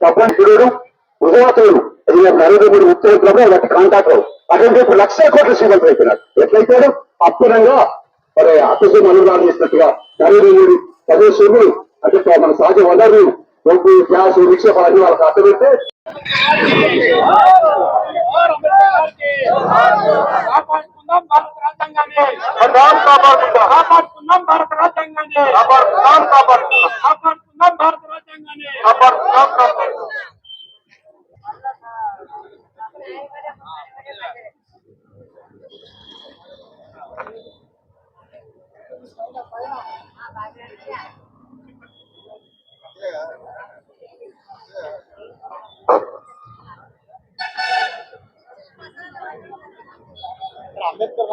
తప్పనిసరుడు ఉదవతుడు నరేంద్ర మోడీ ఉత్తరప్రదేశ్ వాటి కాంటాక్ట్ అటువంటి 1,00,000 కోట్ల శ్రీమంతులు అయిపోయినాడు. ఎట్లయితాడు అప్పుడంగా మరి అతిశయం అనుదానం చేసినట్టుగా నరేంద్ర మోడీ ప్రదేశంలో అంటే మన సహజ వనరులు బొగ్గు గ్యాస్ నిక్షేపాలన్నీ వాళ్ళకి అట్టబెడితే భారత రాజ్యాంగాన్ని అంబేద్కర్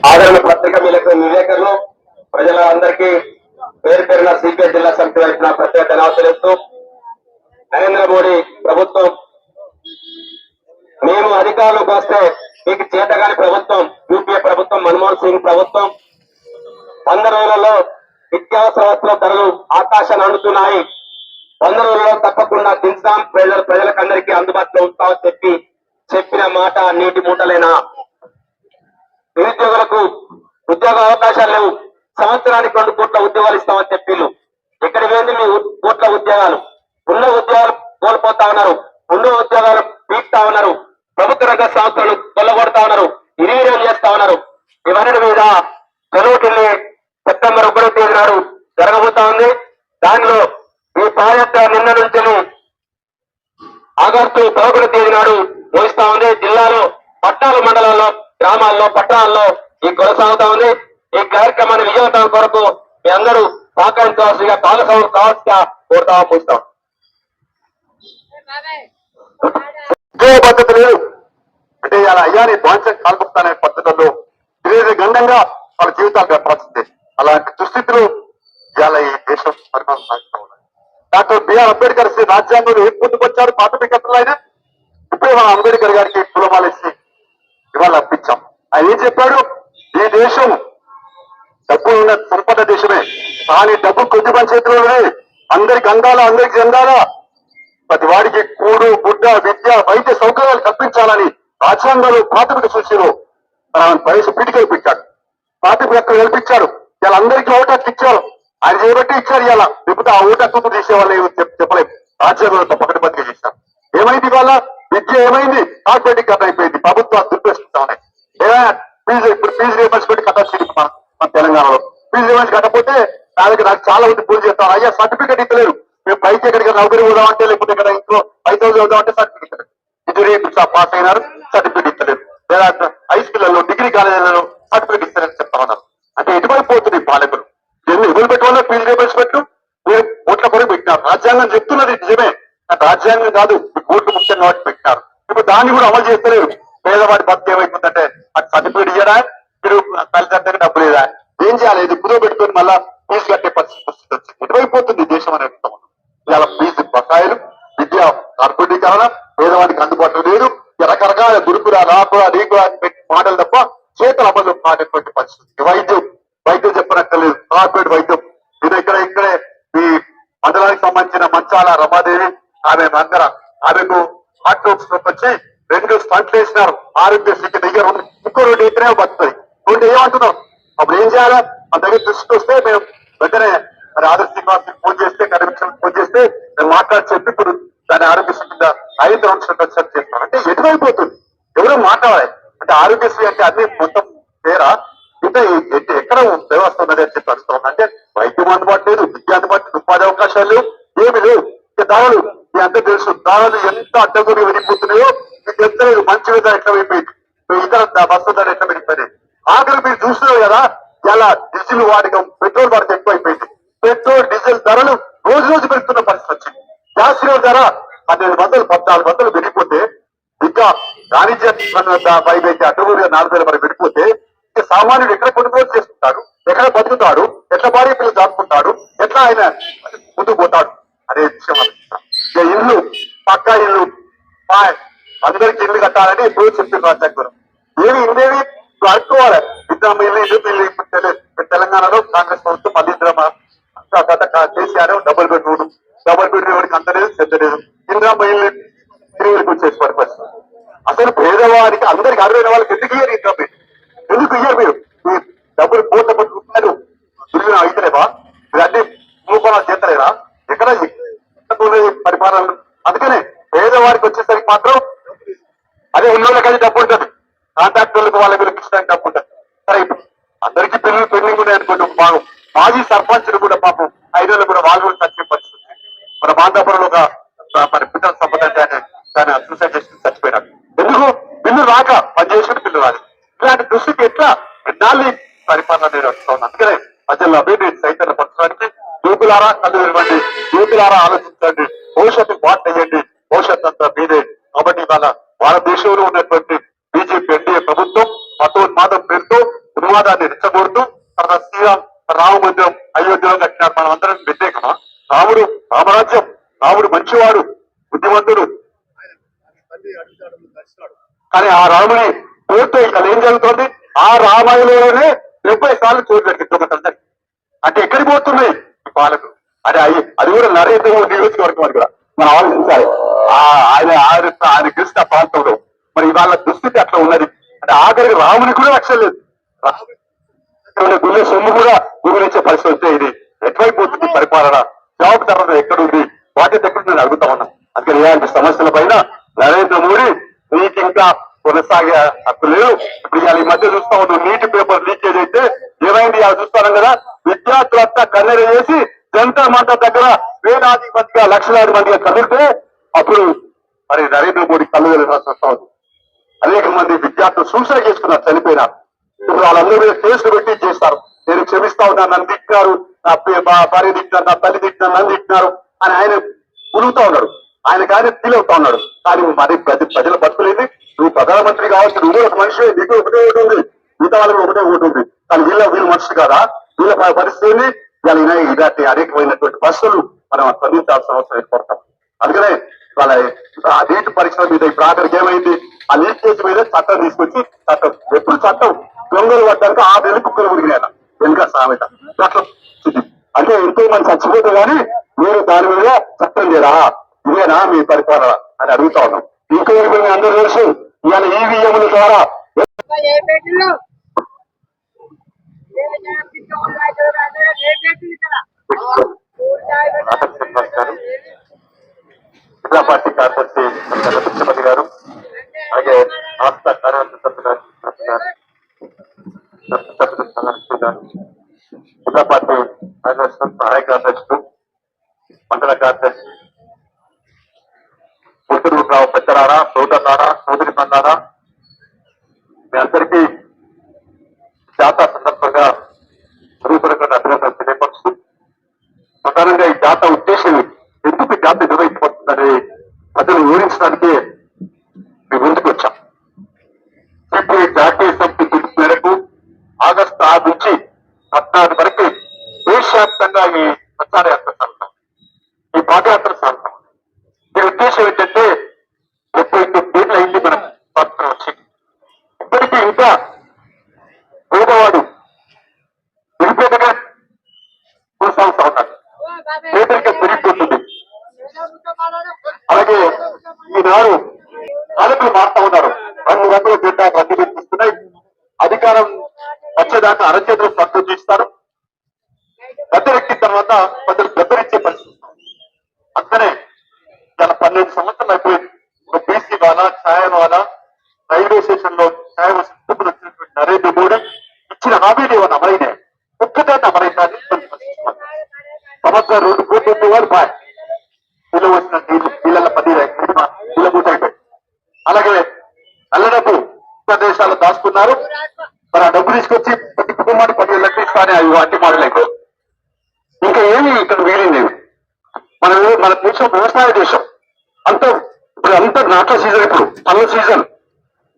ఆదరణ పత్రిక విలేకరులు ప్రజలందరికీ పేరు పేరున సిపిఐ జిల్లా సమితి వైపున ప్రత్యేక ధన్యవాదాలు తెలుస్తూ నరేంద్ర మోడీ ప్రభుత్వం మేము అధికారంలోకి వస్తే మీకు చేతగాని ప్రభుత్వం యూపీఏ ప్రభుత్వం మన్మోహన్ సింగ్ ప్రభుత్వం 100 రోజులలో నిత్యావసర వస్తువుల ధరలు ఆకాశాన్ని అందుతున్నాయి. 100 రోజుల్లో తప్పకుండా దించుదాం, ప్రజలకందరికీ అందుబాటులో ఉంటామని చెప్పిన మాట నీటి మూటలేనా? నిరుద్యోగులకు ఉద్యోగ అవకాశాలు లేవు, సంవత్సరానికి 2 కోట్ల ఉద్యోగాలు ఇస్తామని చెప్పిళ్ళు. ఎక్కడి పోయింది మీ కోట్ల ఉద్యోగాలు? ఉన్న ఉద్యోగాలు కోల్పోతా ఉన్నారు, ఉన్న ఉద్యోగాలు పీక్తా ఉన్నారు, ప్రభుత్వ రంగ సంస్థలు కొల్లగొడతా ఉన్నారు, నిర్వీర్యం చేస్తా ఉన్నారు. ఇవన్నీ మీద చెరువుటిల్లి సెప్టెంబర్ 1వ తేదీ నాడు జరగబోతా ఉంది. దానిలో ఈ ప్రాజెక్టు నిన్న నుంచి ఆగస్టు 11వ తేదీ నాడు ముగిస్తా ఉంది. జిల్లాలో పట్టణాల మండలాల్లో గ్రామాల్లో పట్టణాల్లో ఈ కొనసాగుతా ఉంది. ఈ కార్యక్రమాన్ని విజయవంతం కొరకు మీ అందరూ సహకరించవలసిగా పాలసభలు కావాల్సిగా కోరుతా పూస్తాం. ఉద్యోగ పద్ధతి లేదు అంటే ఇలా అయ్యాని ధ్వంసం కాల్పుతానే పద్ధతుల్లో ఇదే గండంగా వాళ్ళ జీవితాలు గడపాల్సిందే. అలాంటి దుస్థితులు ఇవాళ ఈ దేశం పరిమాణం సాగుతూ ఉన్నాయి. డాక్టర్ బిఆర్ అంబేద్కర్ రాజ్యాంగంలో ఏం పొందుకొచ్చారు పాఠ్యకర్తలు ఆయన ఇప్పుడే మన అంబేద్కర్ గారికి కులమాలేసి ఇవాళ అర్పించాం. ఆయన ఏం చెప్పాడు? ఈ దేశం డబ్బు ఉన్న సంపద దేశమే, కానీ డబ్బు కొద్ది మంది చేతిలోనే అందరికి అందాలా, అందరికి చెందాలా, ప్రతి వాడికి కూడు గుడ్డ విద్య వైద్య సౌకర్యాలు కల్పించాలని రాజ్యాంగంలో ప్రాథమిక సూచనలో వయసు పీటికలు పెట్టాడు, ప్రాథమిక హక్కులు కల్పించాడు. ఇలా అందరికీ ఓటు హక్కు ఇచ్చారు, ఆయన చేయబట్టి ఇచ్చారు. ఇలా లేకపోతే ఆ ఓటు హక్కు తీసేవాళ్ళు చెప్పలేదు. రాజ్యాంగంలో తప్పకటి చేశారు. ఏమైంది ఇవాళ? విద్య ఏమైంది? కార్పొరేటిక్ కథ అయిపోయింది. ప్రభుత్వాలు దుర్పేసుకుంటా ఉన్నాయి. ఇప్పుడు ఫీజు రియంబర్స్మెంట్ కట్టాల్సింది మన తెలంగాణలో. ఫీజు రియంబర్స్ కట్టకపోతే నాకు చాలా మంది పూజ చేస్తాను, అయ్యా సర్టిఫికేట్ ఇస్తలేరు. మేము పైకి ఎక్కడికి నౌకరీ పోదామంటే లేకపోతే ఇక్కడ ఇంట్లో 5,000 చదువుదామంటే సర్టిఫికేట్ ఇంజనీరింగ్ పాస్ అయినారు, సర్టిఫికేట్ ఇస్తలేరు. లేదా హై స్కూళ్లలో డిగ్రీ కాలేజీలలో సర్టిఫికేట్ ఇస్తారని చెప్తా ఉన్నారు. అంటే ఎటువంటి పోతుంది పాలకులు? ఎన్ని ఇవ్వలు పెట్టాలో ఫీజు రియంబర్స్మెంట్ ఓట్ల కొరకు పెట్టినారు. రాజ్యాంగం చెప్తున్నది నిజమే, రాజ్యాంగం కాదు, కోర్టు ముఖ్యం కాబట్టి పెట్టినారు. ఇప్పుడు దాన్ని కూడా అమలు చేస్తలేరు. పేదవాడి బతుకు ఏమైతుందంటే అది సర్టిఫికేట్ ఇయ్యడా, మీరు తల్లిదండ్రులకు డబ్బు లేదా, ఏం చేయాలి? ఇది కుదో పెట్టుకొని మళ్ళా ఫీజు కట్టే పరిస్థితి వచ్చింది. ఎటువైపోతుంది దేశం అనేది ఇలా ఫీజు బకాయిలు, విద్య కార్పొరేటీకరణ, పేదవాడికి అందుబాటులో లేదు, రకరకాల గురుకుల రాకుల రీకుల మాటలు తప్ప చేతుల అమలు మానేటువంటి పరిస్థితి. వైద్యం చెప్పనక్కర్లేదు, కార్పొరేట్ వైద్యం. ఇది ఇక్కడే ఈ మండలానికి సంబంధించిన మంచాల రమాదేవి ఆమె అందర ఆమెకు హార్ట్ స్ట్రోక్ వచ్చి 2 స్టంట్లు వేసినారు. ఆరోగ్యశ్రీకి దగ్గర ఇంకో 2 ఎకరే బతుకుతుంది. 2 ఏమంటున్నాం? అప్పుడు ఏం చేయాలా? మన దగ్గర దృష్టికి వస్తే మేము వెంటనే మరి ఆదర్శ శ్రీనివాస్ ఫోన్ చేస్తే, కమిషన్ ఫోన్ చేస్తే మేము మాట్లాడి చెప్పి ఇప్పుడు దాని ఆరోగ్యశ్రీ కింద 5 రౌండ్స్ చేస్తాం. అంటే ఎటువైపోతుంది? ఎవరో మాట్లాడాలి అంటే ఆరోగ్యశ్రీ అంటే అన్ని మొత్తం పేరా ఇంకా ఎక్కడ వ్యవస్థ ఉన్నది అని చెప్పి అడుగుతాం అంటే వైద్యం అందుబాటు లేదు, విద్య అందుబాటు లేదు, ఉపాధి అవకాశాలు లేవు, ఏమి లేవు. ఇక దాడులు మీ అందరూ తెలుసు, దాడులు ఎంత అడ్డగోలు వెళ్ళిపోతున్నాయో మీకు తెలుస్తలేదు. మంచి విధానం ఎట్లా అయిపోయింది, ఇతర బస్సు ధర ఎట్లా పెరిగిపోయింది. ఆఖరి మీరు చూస్తున్నారు కదా ఇలా డీజిల్ వాడకం, పెట్రోల్ వాడకం ఎక్కువ అయిపోయింది. పెట్రోల్ డీజిల్ ధరలు రోజు రోజు పెరుగుతున్న పరిస్థితి వచ్చింది. గ్యాస్ సిలిండర్ ధర 1200 1400 పెరిగిపోతే ఇంకా వాణిజ్య పైన అయితే అడ్డగోలుగా 4000 వరకు పెరిగిపోతే ఇక సామాన్యుడు ఎక్కడ కొనుగోలు చేసుకుంటాడు, ఎక్కడ బతుకుతాడు, ఎట్లా భార్య పిల్లలు దాచుకుంటాడు, ఎట్లా ఆయన ముందుకు పోతాడు అనే విషయం ఆలోచిస్తాం. ఇక ఇల్లు పక్కా ఇల్లు అందరికి ఇల్లు కట్టాలని ఎప్పుడూ చెప్తున్నారు రాజ్యాంగం. ఏమి ఉండేవి అడుక్కోవాలి. ఇద్దరు ఇల్లు తెలంగాణలో కాంగ్రెస్ ప్రభుత్వం మళ్ళీ కేసీఆర్ డబుల్ బెడ్రూమ్ వాడికి అంత లేదు, చెత్త లేదు. ఇందిరా ఇల్లు తిరిగి వచ్చేసి పర్పస్. అసలు పేదవాడికి అందరికి అరువైన వాళ్ళకి ఎందుకు ఇయ్యారు ఇందిరా బిల్లు? ఎందుకు ఇయ్యారు మీరు? ఈ డబ్బులు 1,00,00,000 రూపాయలు తిరిగిన అయితేనేవా? మీరు అన్ని మూకోణాలు చేతలేరా? ఎక్కడ పరిపాలన. అందుకనే పేదవాడికి వచ్చేసరికి మాత్రం అదే ఉన్నోళ్ళకి అది డబ్బు ఉంటుంది, కాంట్రాక్టర్లకు వాళ్ళ వీళ్ళకి ఇష్టం డబ్బు ఉంటుంది. సరే ఇప్పుడు అందరికీ పెళ్లింగ్ ఉన్నాయి అనుకోండి ఒక భాగం. మాజీ సర్పంచులు కూడా పాపం 5 ఏళ్ళు కూడా వాళ్ళు కూడా చచ్చిపోయే పరిస్థితి. మన బాంధాపురంలో ఒక మన పిల్లల సంపద దాన్ని సూసైడ్ చేసి చచ్చిపోయినాడు. ఎందుకు? బిల్లు రాక పనిచేసిన బిల్లు రాదు. ఇలాంటి దృష్టికి ఎట్లా ఎన్నాళ్ళు పరిపాలన నేను వస్తాను. అందుకనే ప్రజల్లో అభివృద్ధి చైతన్యపరచడానికి యువకులారా కళ్ళు తెరవండి, యువకులారా ఆలోచించండి, భవిష్యత్తు బాట్ అయ్యండి. భవిష్యత్తు అంతా మీదే. కాబట్టి ఇవాళ భారతదేశంలో ఉన్నటువంటి బీజేపీ ఎన్డీఏ ప్రభుత్వం మతోన్మాదం పేరుతో ఉన్మాదాన్ని రెచ్చగొడుతూ తర్వాత శ్రీరామ్ రామ మందిరం అయోధ్యలో కట్టినారు. మనం అందరం వ్యతిరేకమా? రాముడు రామరాజ్యం, రాముడు మంచివాడు, బుద్ధిమంతుడు. కానీ ఆ రాముని పేరుతో ఇక్కడ ఏం జరుగుతుంది? ఆ రామాయణంలోనే 70 సార్లు చోటు జరిగింది. అంటే ఎక్కడికి పోతున్నాయి ఈ పాలకు? అది కూడా నరేంద్ర మోడీ నియోజకవర్గం అని కూడా మనం ఆలోచించాలి. ఆయన గెలిచిన ప్రాంతంలో మరి వాళ్ళ దుస్థితి అట్లా ఉన్నది. అంటే ఆఖరికి రాముని కూడా రక్షణ లేదు. గుళ్ళ సొమ్ము కూడా గురిచ్చే పరిస్థితి వస్తే ఇది ఎటువైపోతుంది పరిపాలన? జవాబుదారులు ఎక్కడుంది? బాధ్యత ఎక్కడ నేను అడుగుతా ఉన్నా. అందుకని ఇలాంటి సమస్యల పైన నరేంద్ర మోడీ నీకు ఇంకా కొనసాగే హక్కు లేదు. ఇప్పుడు ఇవాళ ఈ మధ్య చూస్తా ఉన్నాం, నీటి పేపర్ లీకేజ్ అయితే ఏమైంది ఇవాళ చూస్తాను కదా. విద్యార్థులంతా కన్నెర చేసి జంతర్ మంతర్ దగ్గర వేలాది మందిగా లక్షలాది మందిగా కదిలితే అప్పుడు మరి నరేంద్ర మోడీ కళ్ళు వెళ్ళాల్సి వస్తా ఉంది. అనేక మంది విద్యార్థులు సూసైడ్ చేసుకున్నారు, చనిపోయినారు. ఇప్పుడు వాళ్ళందరూ మీద కేసులు పెట్టి చేస్తారు. నేను క్షమిస్తా ఉన్నాను, నన్ను తిట్టినారు, నా భార్య తిట్టినారు, నా తల్లి తిట్టినారు, నన్ను తిట్టినారు అని ఆయన పులుగుతా ఉన్నాడు. ఆయన కానీ ఫీల్ అవుతా ఉన్నాడు. కానీ మరి ప్రజల బతుకులేది. నువ్వు ప్రధానమంత్రి కావచ్చు, నువ్వు ఒక మనిషి, నీకు ఒకటే ఒకటి ఉంది, మిగతా వాళ్ళకి ఒకటే ఒకటి ఉంది. కానీ వీళ్ళు మనిషి కదా, వీళ్ళ పరిస్థితిని ఇలాంటి అనేకమైనటువంటి పరిస్థితులు మనం స్పందించాల్సిన అవసరం ఏర్పడతాం. అందుకనే వాళ్ళ ఆ నీటి పరీక్షల మీద ఇప్పుడు ఆఖరికి ఏమైంది, ఆ లీకేజ్ మీద చట్టం తీసుకొచ్చి ఎప్పుడు చట్టం దొంగలు పడ్డాక 6 నెలలు కుక్కలు ఉడిగినాయన వెనుక సామెత అట్లా. అంటే ఎంతో మంది చచ్చిపోతే గానీ మీరు దాని మీద చట్టం చేయరా? ఇదేనా మీ పరిపాలన అని అడుగుతా ఉన్నాం. ఇంకో అందరూ తెలుసు ఇవాళ ఈవీఎంల ద్వారా జిల్లా పార్టీ కార్యదర్శి కృష్ణపతి గారు, అలాగే రాష్ట్ర కార్యవర్గ సభ్యులు జిల్లా పార్టీ కార్యదర్శి సహాయ కార్యదర్శులు, మండల కార్యదర్శి పుత్తూరురావు పెద్దరారా, సోదరులారా, సోదరి బండారా, మీ అందరికీ జాతర సందర్భంగా రూపరకమైన అభినందనలు తెలియపరుస్తూ ప్రధానంగా ఈ జాతర ఉద్దేశం ఎందుకు జాతర నిర్వహించబడుతుందని ప్రజలు వివరించడానికి మేము ముందుకు వచ్చాం. ఇప్పుడు జాతీయ సమితి పిలుపు మేరకు ఆగస్టు 6 నుంచి 14 వరకు దేశవ్యాప్తంగా ఈ ప్రచార యాత్ర సాగుతాం, ఈ పాదయాత్ర సాగుతాం. దీని ఉద్దేశం ఏంటంటే 39 ఏళ్ళు అయింది మనం స్వాతంత్రం వచ్చి, ఇప్పటికీ ఇంకా పేదవాడు నిరుపేదగా కొనసాగుతా ఉన్నాడు. పేదరికం పెరిగిపోతుంది. అలాగే ఈనాడు పాలకులు మారుతా ఉన్నారు. 2 గంటలు పెట్టా రద్దు పెట్టిస్తున్నాయి. అధికారం వచ్చేదాకా అరచేతులు సత్తు చేస్తారు. గద్దెరెక్కిన తర్వాత ప్రజలు గద్దెరిచ్చే పరిస్థితి. అందుకనే గత 12 సంవత్సరాలు అయిపోయింది. ఒక బీసీ వాలా, ఛాయ వాలా, రైల్వే స్టేషన్ లో వచ్చినటువంటి నరేంద్ర మోడీ ఇచ్చిన హామీలు ఏమన్నా అమలైనాయి? ఒక్కదాన్ని అమలైందా? సంవత్సరం 2 కోట్ల ఉద్యోగాలు బాయ్ ఇలా వచ్చిన నీళ్ళ 10 ఇలా పూర్తయిపోయి. అలాగే నల్లడబ్బు ప్రదేశాలు దాచుకున్నారు. మరి ఆ డబ్బు తీసుకొచ్చి ప్రతి కుటుంబానికి 10 లక్షలు ఇస్తానే అవి వాటి మాటలైపోయి ఇంకా ఏమి ఇక్కడ మిగిలింది? మన దేశం వ్యవసాయ దేశం. ఇప్పుడు అంత నాట్ల సీజన్, ఇప్పుడు పళ్ళ సీజన్,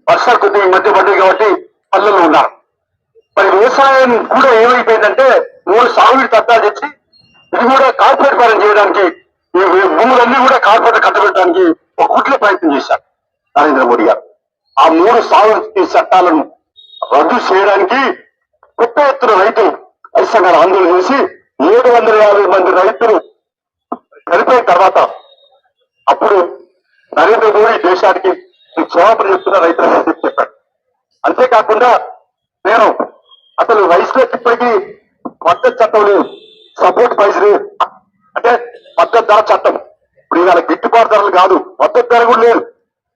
వర్షాలు కొద్దిగా ఈ మధ్య పడ్డాయి కాబట్టి పల్లెల్లో ఉన్నారు. మరి వ్యవసాయం కూడా ఏమైపోయిందంటే 3 సాగునీటి చట్టాలు తెచ్చి ఇది కూడా కార్పొరేట్ పరం చేయడానికి, ఈ భూములన్నీ కూడా కార్పొరేట్ కట్టబెట్టడానికి ఒక కుట్ల ప్రయత్నం చేశారు నరేంద్ర మోడీ గారు. ఆ 3 సాగునీటి చట్టాలను రద్దు చేయడానికి పెద్ద ఎత్తున రైతులు రైతు సంఘాలు ఆందోళన చేసి 750 మంది రైతులు చనిపోయిన తర్వాత అప్పుడు నరేంద్ర మోడీ దేశానికి క్షమాపణ చెప్తున్న రైతులకు చెప్పాడు. అంతేకాకుండా నేను అసలు రైతులకు ఇప్పటికీ మద్దతు చట్టం లేదు, సపోర్ట్ ప్రైస్ లేదు. అంటే మద్దతు ధర చట్టం ఇప్పుడు ఇవాళ గిట్టుబాటు ధరలు కాదు, మద్దతు ధర కూడా లేదు.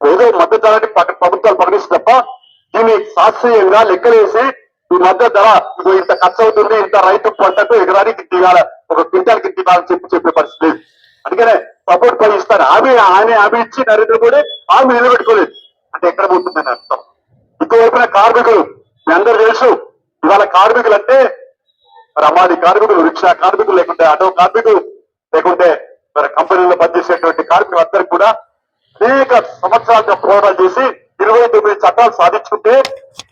ఏదో మద్దతు ధర ప్రభుత్వాలు ప్రకటిస్తే తప్ప దీన్ని శాస్త్రీయంగా లెక్కలేసి ఈ మద్దతు ధర ఇదో ఇంత ఖర్చు అవుతుంది, ఇంత రైతు పంటకు ఎకరానికి ఇవ్వాలి, ఒక క్వింటాల్కి ఇవ్వాలని చెప్పే పరిస్థితి లేదు. అందుకనే సపోర్ట్ ప్రైస్ ఇస్తారు. ఆయన హామీ ఇచ్చి నరేంద్ర మోడీ హామీ నిలబెట్టుకోలేదు. అంటే ఎక్కడ పోతుందని అర్థం. ఇంకోవైపున కార్మికులు, మీ అందరూ తెలుసు ఇవాళ కార్మికులు అంటే రమాది కార్మికులు, రిక్షా కార్మికులు, లేకుంటే ఆటో కార్మికులు, లేకుంటే మరి కంపెనీలో పనిచేసేటువంటి కార్మికులు అందరికీ కూడా అనేక సంవత్సరాలుగా పోరాటాలు చేసి 29 చట్టాలు సాధించుకుంటే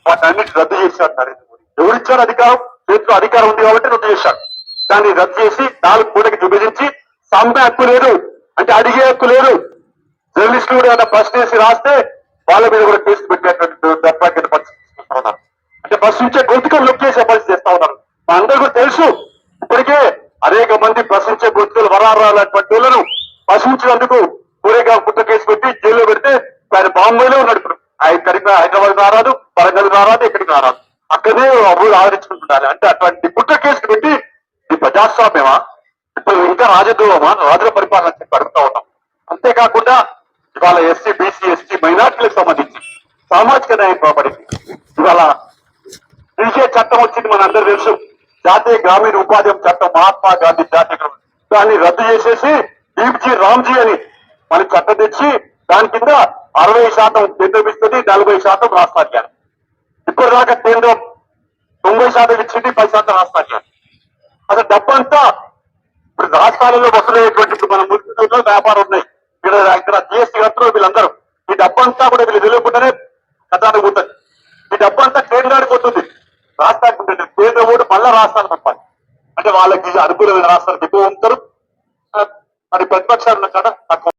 వాటన్నిటి రద్దు చేశారు నరేంద్ర మోడీ. ఎవరిచ్చారు అధికారం? చేతిలో అధికారం ఉంది కాబట్టి రద్దు చేశారు. దాన్ని రద్దు చేసి 4 కోట్లకి విభజించి సమ్మె హక్కు లేదు, అంటే అడిగే హక్కు లేదు. జర్నలిస్టులు కూడా ఏమైనా ప్రశ్న వేసి రాస్తే వాళ్ళ మీద కూడా కేసు పెట్టేటువంటి దర్పాకిన పరిస్థితి చూస్తా ఉన్నారు. అంటే ప్రశ్నించే గొంతుకలు నొక్కేసే పరిస్థితి చేస్తా ఉన్నారు. మా అందరూ కూడా తెలుసు. ఇప్పటికే అనేక మంది ప్రశ్నించే గొంతుకలు వరారాలటువంటి వాళ్ళను ప్రశ్నించినందుకు ఊరేగా పుట్ట కేసు పెట్టి జైల్లో పెడితే ఆయన బాంబేలో ఉన్నాడు. ఆయన హైదరాబాద్ రారాదు, వరంగల్ రారాదు, ఎక్కడికి రారాదు, అక్కడే ఊరు ఆదరించుకుంటుండాలి. అంటే అటువంటి పుట్ట కేసు పెట్టి ఇది ప్రజాస్వామ్యమా, ఇప్పుడు ఇంకా రాజద్రోహమా, రాజుల పరిపాలన చెప్పి అడుగుతా ఉన్నాం. అంతేకాకుండా ఇవాళ ఎస్సీ, బీసీ, ఎస్టీ, మైనార్టీలకు సంబంధించి సామాజిక న్యాయం పోబడింది. ఇవాళ పిలిచే చట్టం వచ్చింది, మన అందరూ తెలుసు. జాతీయ గ్రామీణ ఉపాధి చట్టం, మహాత్మా గాంధీ జాతీయ దాన్ని రద్దు చేసేసి డీప్జీ రామ్జీ అని మన చట్టం తెచ్చి దాని కింద 60% కేంద్రం ఇస్తుంది, 40% రాష్ట్రానికి. ఇప్పటిదాకా కేంద్రం 90% ఇచ్చింది, 10% రాష్ట్రానికి. అసలు డబ్బంతా ఇప్పుడు రాష్ట్రాలలో వసూలయ్యేటువంటి ఇప్పుడు మన మున్సిపల్ వ్యాపారం ఉన్నాయి, ఇక్కడ జిఎస్టీ కడుతున్నారు వీళ్ళందరూ. ఈ డబ్బంతా కూడా వీళ్ళు తెలియకుండానే ఖజానా పోతుంది. ఈ డబ్బంతా కేంద్రానికి పోతుంది, రాష్ట్రానికి ఉంటుంది. కేంద్రం ఓటు మళ్ళా రాష్ట్రానికి పంపాలి. అంటే వాళ్ళకి అనుకూలమైన రాష్ట్రానికి ఎక్కువ ఉంటారు, మరి ప్రతిపక్షాలు ఉన్న కాడ తక్కువ.